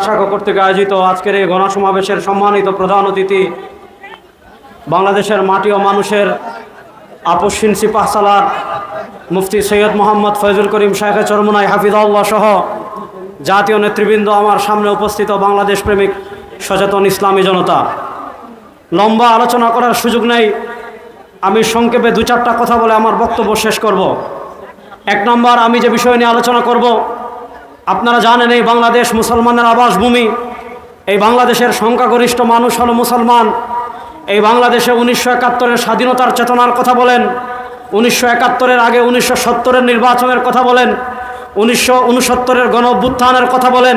শাখা কর্তৃক আয়োজিত আজকের এই গণসমাবেশের সম্মানিত প্রধান অতিথি বাংলাদেশের মাটি ও মানুষের আপসহীন সিপাহসালার মুফতি সৈয়দ মোহাম্মদ ফয়জুল করিম শাইখে চরমোনাই হাফিজাহুল্লাহ সহ জাতীয় নেতৃবৃন্দ, আমার সামনে উপস্থিত বাংলাদেশ প্রেমিক সচেতন ইসলামী জনতা, লম্বা আলোচনা করার সুযোগ নেই। আমি সংক্ষেপে দু চারটা কথা বলে আমার বক্তব্য শেষ করব। এক নম্বর, আমি যে বিষয় নিয়ে আলোচনা করব, আপনারা জানেন এই বাংলাদেশ মুসলমানের আবাসভূমি। এই বাংলাদেশের সংখ্যাগরিষ্ঠ মানুষ হলো মুসলমান। এই বাংলাদেশে 1971-এর স্বাধীনতার চেতনার কথা বলেন, 1971-এর আগে 1970-এর নির্বাচনের কথা বলেন, 1969-এর গণ অভ্যুত্থানের কথা বলেন,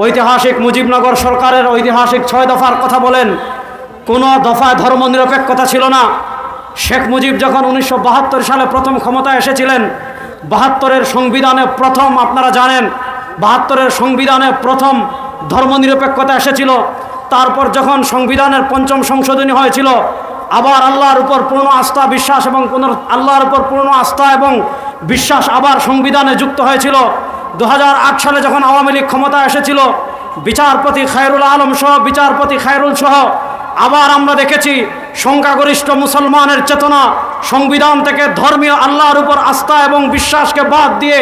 ঐতিহাসিক মুজিবনগর সরকারের ঐতিহাসিক 6 দফার কথা বলেন। কোনো দফায় ধর্মনিরপেক্ষতা ছিল না। শেখ মুজিব যখন 1972 সালে প্রথম ক্ষমতায় এসেছিলেন, 72-এর সংবিধানে প্রথম, আপনারা জানেন 72-এর সংবিধানে প্রথম ধর্মনিরপেক্ষতা এসেছিল। তারপর যখন সংবিধানের 5ম সংশোধনী হয়েছিল, আবার আল্লাহর উপর পূর্ণ আস্থা বিশ্বাস এবং আল্লাহর উপর পূর্ণ আস্থা এবং বিশ্বাস আবার সংবিধানে যুক্ত হয়েছিল। 2008 সালে যখন আওয়ামী লীগ ক্ষমতা এসেছিল, বিচারপতি খায়রুল আলম সহ বিচারপতি খায়রুল সহ আবার আমরা দেখেছি সংখ্যাগরিষ্ঠ মুসলমানের চেতনা সংবিধান থেকে ধর্মীয় আল্লাহর উপর আস্থা এবং বিশ্বাসকে বাদ দিয়ে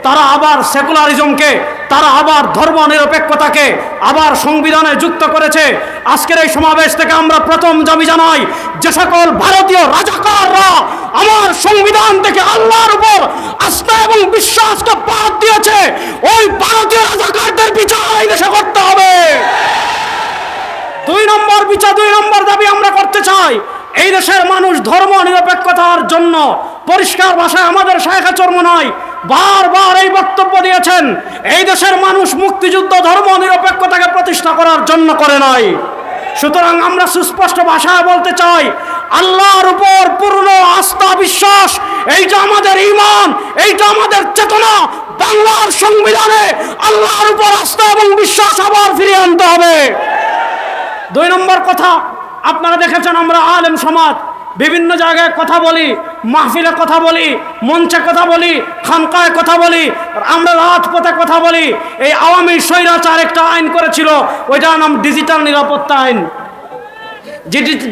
তারা আবার সেকুলারিজমকে, তারা আবার ধর্মনিরপেক্ষতাকে আবার সংবিধানে যুক্ত করেছে। আজকের এই সমাবেশ থেকে আমরা প্রথম দাবি জানাই, যে সকল ভারতীয় রাজাকাররা আমার সংবিধান থেকে আল্লাহর উপর আস্থা এবং বিশ্বাসকে বাদ দিয়েছে, ওই ভারতীয় রাজাকারদের বিচার এই দেশে করতে হবে। 2 নম্বর দাবি আমরা করতে চাই, এই দেশের মানুষ ধর্ম নিরপেক্ষতার জন্য পরিষ্কার ভাষায় আমাদের শাইখে চরমোনাই বারবার এই বক্তব্য দিয়েছেন। এই দেশের মানুষ মুক্তিযুদ্ধ ধর্ম নিরপেক্ষতাকে প্রতিষ্ঠা করার জন্য করে নাই। সুতরাং আমরা সুস্পষ্ট ভাষায় বলতে চাই, আল্লাহর উপর পূর্ণ আস্থা বিশ্বাস, এইটা আমাদের ঈমান, এইটা আমাদের চেতনা। বাংলার সংবিধানে আল্লাহর উপর আস্থা এবং বিশ্বাস আবার ফিরিয়ে আনতে হবে। 2 নম্বর কথা, আপনারা দেখেছেন আমরা আলেম সমাজ বিভিন্ন জায়গায় কথা বলি, মাহফিলে কথা বলি, মঞ্চে কথা বলি, খানকায় কথা বলি, আমরা রাজপথে কথা বলি। এই আওয়ামী স্বৈরাচার একটা আইন করেছিল, ওইটার নাম ডিজিটাল নিরাপত্তা আইন।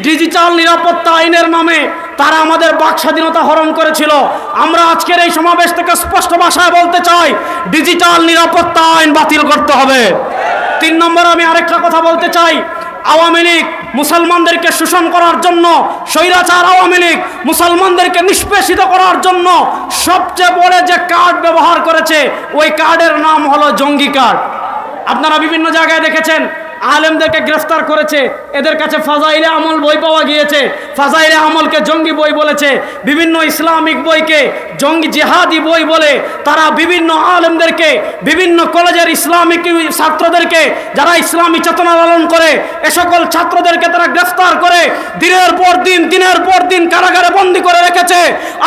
ডিজিটাল নিরাপত্তা আইনের নামে তারা আমাদের বাক স্বাধীনতা হরণ করেছিল। আমরা আজকের এই সমাবেশ থেকে স্পষ্ট ভাষায় বলতে চাই, ডিজিটাল নিরাপত্তা আইন বাতিল করতে হবে। 3 নম্বর, আমি আরেকটা কথা বলতে চাই, আওয়ামী লীগ মুসলমানদেরকে শোষণ করার জন্য, স্বৈরাচার আওয়ামী লীগ মুসলমানদেরকে নিষ্পেষিত করার জন্য সবচেয়ে বড় যে কার্ড ব্যবহার করেছে, ওই কার্ডের নাম হলো জঙ্গি কার্ড। আপনারা বিভিন্ন জায়গায় দেখেছেন আলেমদেরকে গ্রেফতার করেছে, এদের কাছে ফাজাইলে আমল বই পাওয়া গিয়েছে, ফাজাইলে আমলকে জঙ্গি বই বলেছে, বিভিন্ন ইসলামিক বইকে জঙ্গি জিহাদি বই বলে তারা বিভিন্ন আলেমদেরকে, বিভিন্ন কলেজের ইসলামিক ছাত্রদেরকে যারা ইসলামী চেতনা লালন করে, এ সকল ছাত্রদেরকে তারা গ্রেফতার করে দিনের পর দিন কারাগারে বন্দী করে রেখেছে।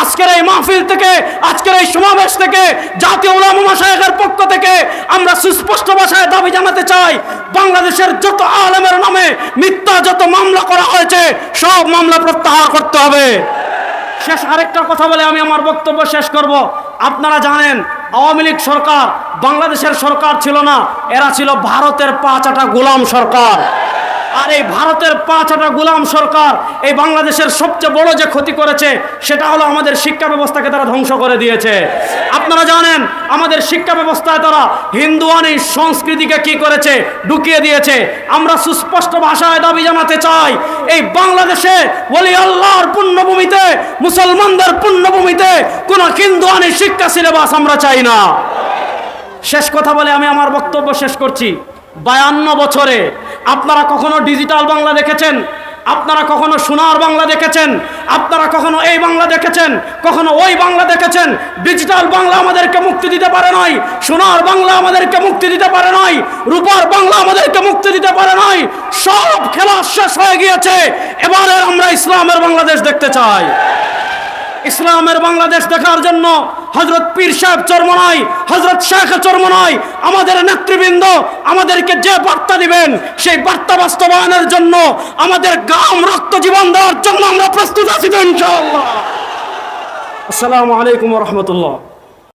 আজকের এই মাহফিল থেকে, আজকের এই সমাবেশ থেকে জাতীয় উলামা মাশায়েখের পক্ষ থেকে আমরা সুস্পষ্ট ভাষায় দাবি জানাতে চাই, বাংলাদেশের যত আলেমের নামে মিথ্যা যত মামলা করা হয়েছে সব মামলা প্রত্যাহার করতে হবে। শেষ আরেকটা কথা বলে আমি আমার বক্তব্য শেষ করব। আপনারা জানেন আওয়ামী লীগ সরকার বাংলাদেশের সরকার ছিল না, এরা ছিল ভারতের 5 আটা গোলাম সরকার। আর এই ভারতের 5 আটা গোলাম সরকার এই বাংলাদেশের সবচেয়ে বড় যে ক্ষতি করেছে সেটা হলো আমাদের শিক্ষা ব্যবস্থাকে তারা ধ্বংস করে দিয়েছে। আপনারা জানেন আমাদের শিক্ষা ব্যবস্থায় তারা হিন্দুয়ানি সংস্কৃতিকে কি করেছে, ঢুকিয়ে দিয়েছে। আমরা সুস্পষ্ট ভাষায় দাবি জানাতে চাই, এই বাংলাদেশে ওলি আল্লাহর পুণ্যভূমিতে, মুসলমানদের পুণ্যভূমিতে কোনো হিন্দুয়ানি শিক্ষা সিলেবাস আমরা চাই না। শেষ কথা বলে আমি আমার বক্তব্য শেষ করছি। 52 বছরে আপনারা কখনো ডিজিটাল বাংলা দেখেছেন? আপনারা কখনো সোনার বাংলা দেখেছেন? আপনারা কখনো এই বাংলা দেখেছেন? কখনো ওই বাংলা দেখেছেন? ডিজিটাল বাংলা আমাদেরকে মুক্তি দিতে পারে নাই, সোনার বাংলা আমাদেরকে মুক্তি দিতে পারে নাই, রূপার বাংলা আমাদেরকে মুক্তি দিতে পারে নাই। সব খেলা শেষ হয়ে গিয়েছে। এবারে আমরা ইসলামের বাংলাদেশ দেখতে চাই। ইসলামের বাংলাদেশ দেখার জন্য হযরত পীর সাহেব চরমোনাই, হযরত শাইখে চরমোনাই আমাদের নেতৃবৃন্দ আমাদেরকে যে বার্তা দিবেন, সেই বার্তা বাস্তবায়নের জন্য আমাদের গাম রক্ত জীবন দেওয়ার জন্য আমরা প্রস্তুত আছি ইনশাআল্লাহ। আসসালামু আলাইকুম ওয়া রাহমাতুল্লাহ।